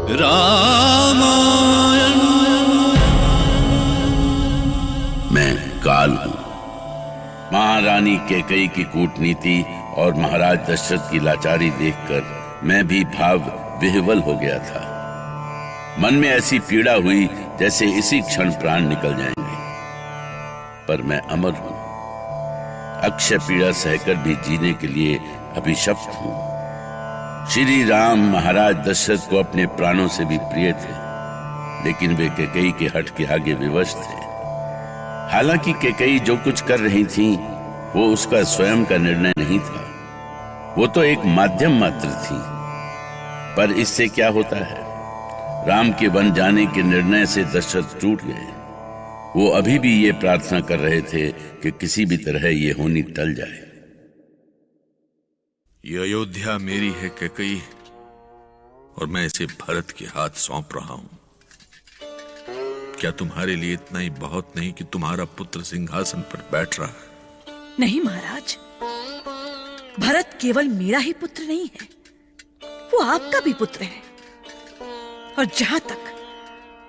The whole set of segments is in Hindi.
रामायण। मैं काल हूं। महारानी कैकेयी की कूटनीति और महाराज दशरथ की लाचारी देखकर मैं भी भाव विह्वल हो गया था। मन में ऐसी पीड़ा हुई जैसे इसी क्षण प्राण निकल जाएंगे। पर मैं अमर हूं। अक्षय पीड़ा सहकर भी जीने के लिए अभिशप्त हूं। श्री राम महाराज दशरथ को अपने प्राणों से भी प्रिय थे, लेकिन वे कैकेयी के हठ के आगे विवश थे। हालांकि कैकेयी जो कुछ कर रही थी वो उसका स्वयं का निर्णय नहीं था, वो तो एक माध्यम मात्र थी। पर इससे क्या होता है, राम के वन जाने के निर्णय से दशरथ टूट गए। वो अभी भी ये प्रार्थना कर रहे थे कि किसी भी तरह ये होनी टल जाए। ये अयोध्या मेरी है कैकेयी, और मैं इसे भरत के हाथ सौंप रहा हूं। क्या तुम्हारे लिए इतना ही बहुत नहीं कि तुम्हारा पुत्र सिंहासन पर बैठ रहा है? नहीं महाराज, भरत केवल मेरा ही पुत्र नहीं है, वो आपका भी पुत्र है। और जहां तक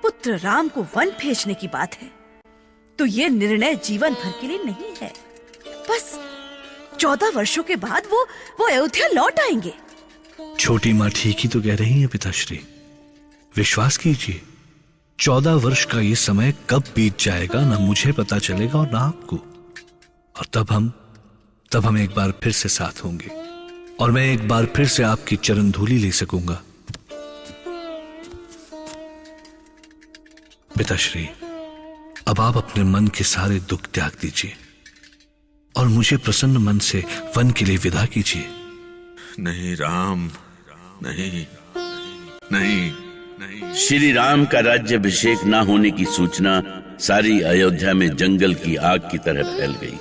पुत्र राम को वन भेजने की बात है, तो ये निर्णय जीवन भर के लिए नहीं है। बस 14 वर्षों के बाद वो अयोध्या लौट आएंगे। छोटी माँ ठीक ही तो कह रही है पिताश्री। विश्वास कीजिए, 14 वर्ष का ये समय कब बीत जाएगा ना मुझे पता चलेगा और ना आपको। और तब हम एक बार फिर से साथ होंगे, और मैं एक बार फिर से आपकी चरण धूलि ले सकूंगा। पिताश्री, अब आप अपने मन के सारे दुख त्याग दीजिए और मुझे प्रसन्न मन से वन के लिए विदा कीजिए। नहीं राम, नहीं नहीं नहीं। श्री राम का राज्याभिषेक न होने की सूचना सारी अयोध्या में जंगल की आग की तरह फैल गई।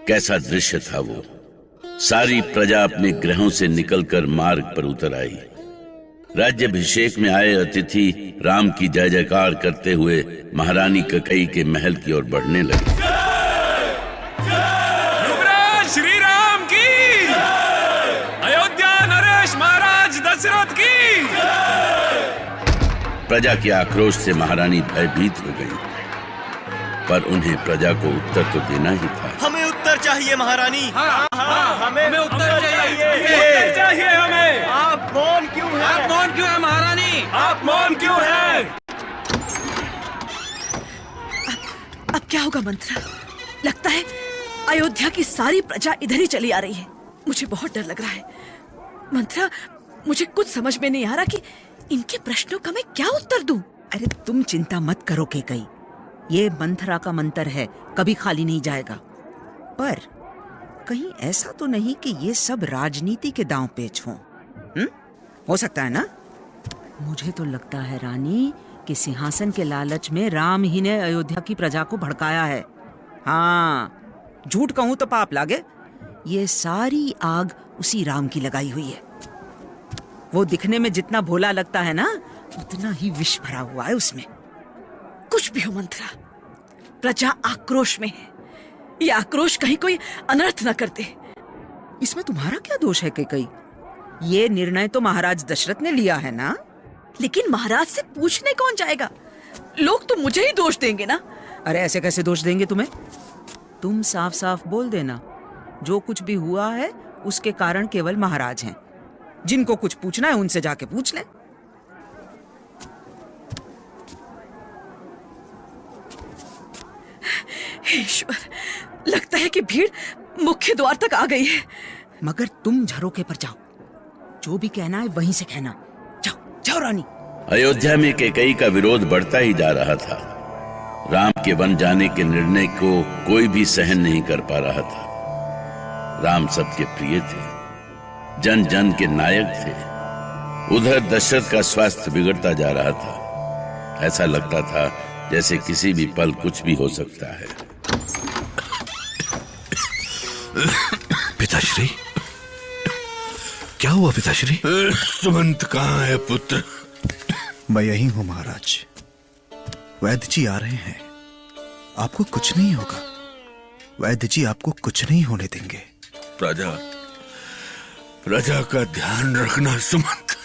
कैसा दृश्य था वो। सारी प्रजा अपने गृहों से निकलकर मार्ग पर उतर आई। राज्याभिषेक में आए अतिथि राम की जय जयकार करते हुए महारानी कैकेयी के महल की ओर बढ़ने लगे। युवराज श्री राम की, अयोध्या नरेश महाराज दशरथ की। प्रजा के आक्रोश से महारानी भयभीत हो गई, पर उन्हें प्रजा को उत्तर तो देना ही था। हमें उत्तर चाहिए महारानी। हमें उत्तर चाहिए हमें। आप मौन क्यों हैं? आप मौन क्यों है महारानी? आप मौन क्यों है? अब क्या होगा मंत्रा? लगता है अयोध्या की सारी प्रजा इधर ही चली आ रही है। मुझे बहुत डर लग रहा है। मंत्रा, मुझे कुछ समझ में नहीं आ रहा कि इनके प्रश्नों का मैं क्या उत्तर दूं। अरे तुम चिंता मत करो कैकेयी, ये मंथरा का मंत्र है, कभी खाली नहीं जाएगा। पर कहीं ऐसा तो नहीं कि ये सब राजनीति के दांव पेच हों? हो सकता है ना? मुझे तो लगता है रानी कि सिंहासन के लालच में राम ही ने अयोध्या की प्रजा को भड़काया है। हाँ, झूठ कहूं तो पाप लागे। ये सारी आग उसी राम की लगाई हुई है। वो दिखने में जितना भोला लगता है ना, उतना ही विष भरा हुआ है उसमें। कुछ भी हो मंत्रा, प्रजा आक्रोश में है। ये आक्रोश कहीं कोई अनर्थ न कर दे। इसमें तुम्हारा क्या दोष है कैकेयी? ये निर्णय तो महाराज दशरथ ने लिया है ना? लेकिन महाराज से पूछने कौन जाएगा? लोग तो मुझे ही दोष देंगे ना। अरे ऐसे कैसे दोष देंगे तुम्हें? तुम साफ साफ बोल देना, जो कुछ भी हुआ है उसके कारण केवल महाराज हैं। जिनको कुछ पूछना है उनसे जाके पूछ ले। ईश्वर, लगता है कि भीड़ मुख्य द्वार तक आ गई है। मगर तुम झरोके पर जाओ, जो भी कहना है वहीं से कहना। जाओ जाओ रानी। अयोध्या में कैकेयी का विरोध बढ़ता ही जा रहा था। राम के वन जाने के निर्णय को कोई भी सहन नहीं कर पा रहा था। राम सबके प्रिय थे, जन जन के नायक थे। उधर दशरथ का स्वास्थ्य बिगड़ता जा रहा था। ऐसा लगता था जैसे किसी भी पल कुछ भी हो सकता है। पिताश्री, क्या हुआ पिताश्री? सुमंत कहाँ है पुत्र? मैं यही हूं महाराज। वैद्य जी आ रहे हैं। आपको कुछ नहीं होगा। वैद्य जी आपको कुछ नहीं होने देंगे। प्रजा का ध्यान रखना सुमंत।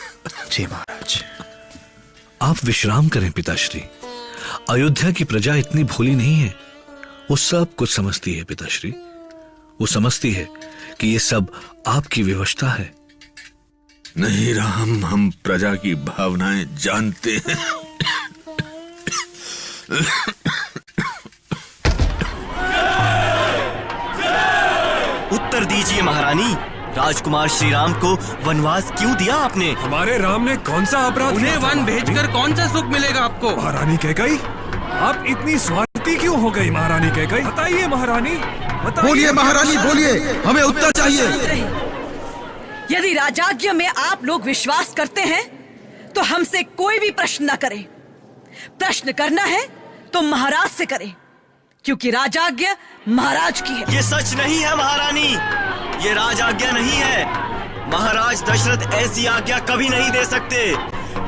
जी महाराज। आप विश्राम करें पिताश्री। अयोध्या की प्रजा इतनी भोली नहीं है, वो सब कुछ समझती है पिताश्री। वो समझती है कि ये सब आपकी विवशता है। नहीं राम, हम प्रजा की भावनाएं जानते हैं। उत्तर दीजिए महारानी, राजकुमार श्री राम को वनवास क्यों दिया आपने? हमारे राम ने कौन सा अपराध उन्हें किया था? वन भेजकर कौन सा सुख मिलेगा आपको? महारानी कैकई, आप इतनी स्वार्थी क्यों हो गई महारानी कैकई? बताइए महारानी, बताइए। बोलिए महारानी, बोलिए, हमें उत्तर चाहिए। यदि राजाज्ञा में आप लोग विश्वास करते हैं तो हमसे कोई भी प्रश्न न करें। प्रश्न करना है तो महाराज से करें, क्योंकि राजाज्ञा महाराज की है। ये सच नहीं है महारानी, ये राज आज्ञा नहीं है। महाराज दशरथ ऐसी आज्ञा कभी नहीं दे सकते।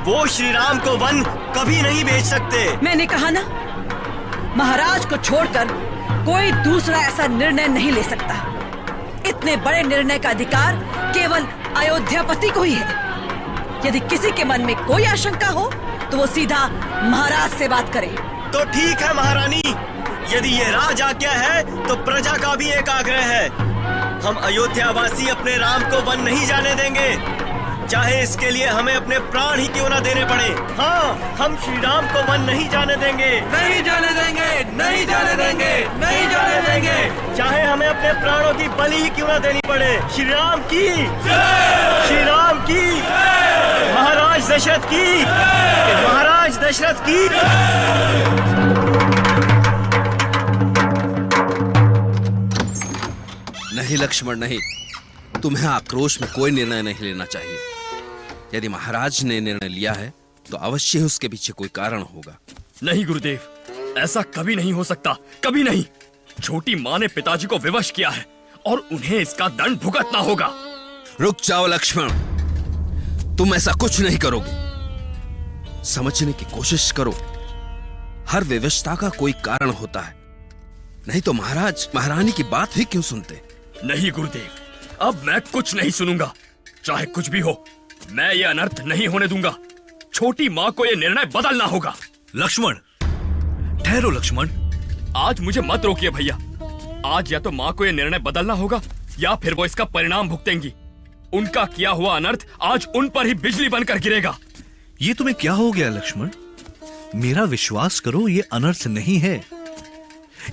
वो श्री राम को वन कभी नहीं भेज सकते। मैंने कहा ना, महाराज को छोड़कर कोई दूसरा ऐसा निर्णय नहीं ले सकता। इतने बड़े निर्णय का अधिकार केवल अयोध्यापति को ही है। यदि किसी के मन में कोई आशंका हो तो वो सीधा महाराज से बात करे। तो ठीक है महारानी, यदि ये राज आज्ञा है तो प्रजा का भी एक आग्रह है। हम अयोध्यावासी अपने राम को वन नहीं जाने देंगे, चाहे इसके लिए हमें अपने प्राण ही क्यों न देने पड़े। हाँ, हम श्री राम को वन नहीं जाने देंगे, नहीं जाने देंगे, नहीं जाने देंगे, नहीं जाने देंगे। चाहे हमें अपने प्राणों की बलि ही क्यों न देनी पड़े। श्री राम की, श्री राम की, महाराज दशरथ की, महाराज दशरथ की। नहीं लक्ष्मण नहीं, तुम्हें आक्रोश में कोई निर्णय नहीं लेना चाहिए। यदि महाराज ने निर्णय लिया है तो अवश्य ही उसके पीछे कोई कारण होगा। नहीं गुरुदेव, ऐसा कभी नहीं हो सकता, कभी नहीं। छोटी माँ ने पिताजी को विवश किया है और उन्हें इसका दंड भुगतना होगा। रुक जाओ लक्ष्मण, तुम ऐसा कुछ नहीं करोगे। समझने की कोशिश करो, हर विवशता का कोई कारण होता है, नहीं तो महाराज महारानी की बात ही क्यों सुनते। नहीं गुरुदेव, अब मैं कुछ नहीं सुनूंगा। चाहे कुछ भी हो, मैं ये अनर्थ नहीं होने दूंगा। छोटी माँ को ये निर्णय बदलना होगा। लक्ष्मण, ठहरो लक्ष्मण। आज मुझे मत रोकिए भैया। आज या तो माँ को ये निर्णय बदलना होगा या फिर वो इसका परिणाम भुगतेंगी। उनका किया हुआ अनर्थ आज उन पर ही बिजली बनकर गिरेगा। ये तुम्हें क्या हो गया लक्ष्मण? मेरा विश्वास करो, ये अनर्थ नहीं है।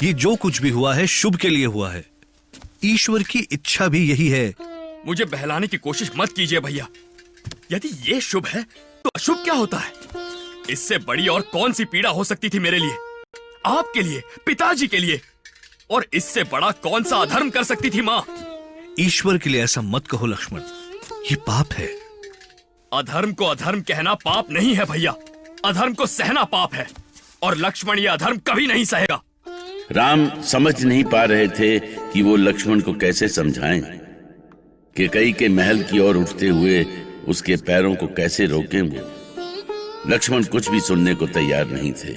ये जो कुछ भी हुआ है शुभ के लिए हुआ है। ईश्वर की इच्छा भी यही है। मुझे बहलाने की कोशिश मत कीजिए भैया। यदि ये शुभ है तो अशुभ क्या होता है? इससे बड़ी और कौन सी पीड़ा हो सकती थी मेरे लिए, आपके लिए, पिताजी के लिए? और इससे बड़ा कौन सा अधर्म कर सकती थी माँ? ईश्वर के लिए ऐसा मत कहो लक्ष्मण, ये पाप है। अधर्म को अधर्म कहना पाप नहीं है भैया, अधर्म को सहना पाप है। और लक्ष्मण ये अधर्म कभी नहीं सहेगा। राम समझ नहीं पा रहे थे कि वो लक्ष्मण को कैसे समझाएं, कैकेयी के महल की ओर उठते हुए उसके पैरों को कैसे रोकें। वो लक्ष्मण कुछ भी सुनने को तैयार नहीं थे।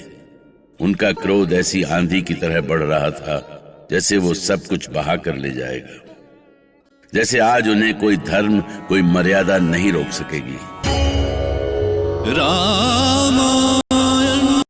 उनका क्रोध ऐसी आंधी की तरह बढ़ रहा था जैसे वो सब कुछ बहा कर ले जाएगा, जैसे आज उन्हें कोई धर्म, कोई मर्यादा नहीं रोक सकेगी। राम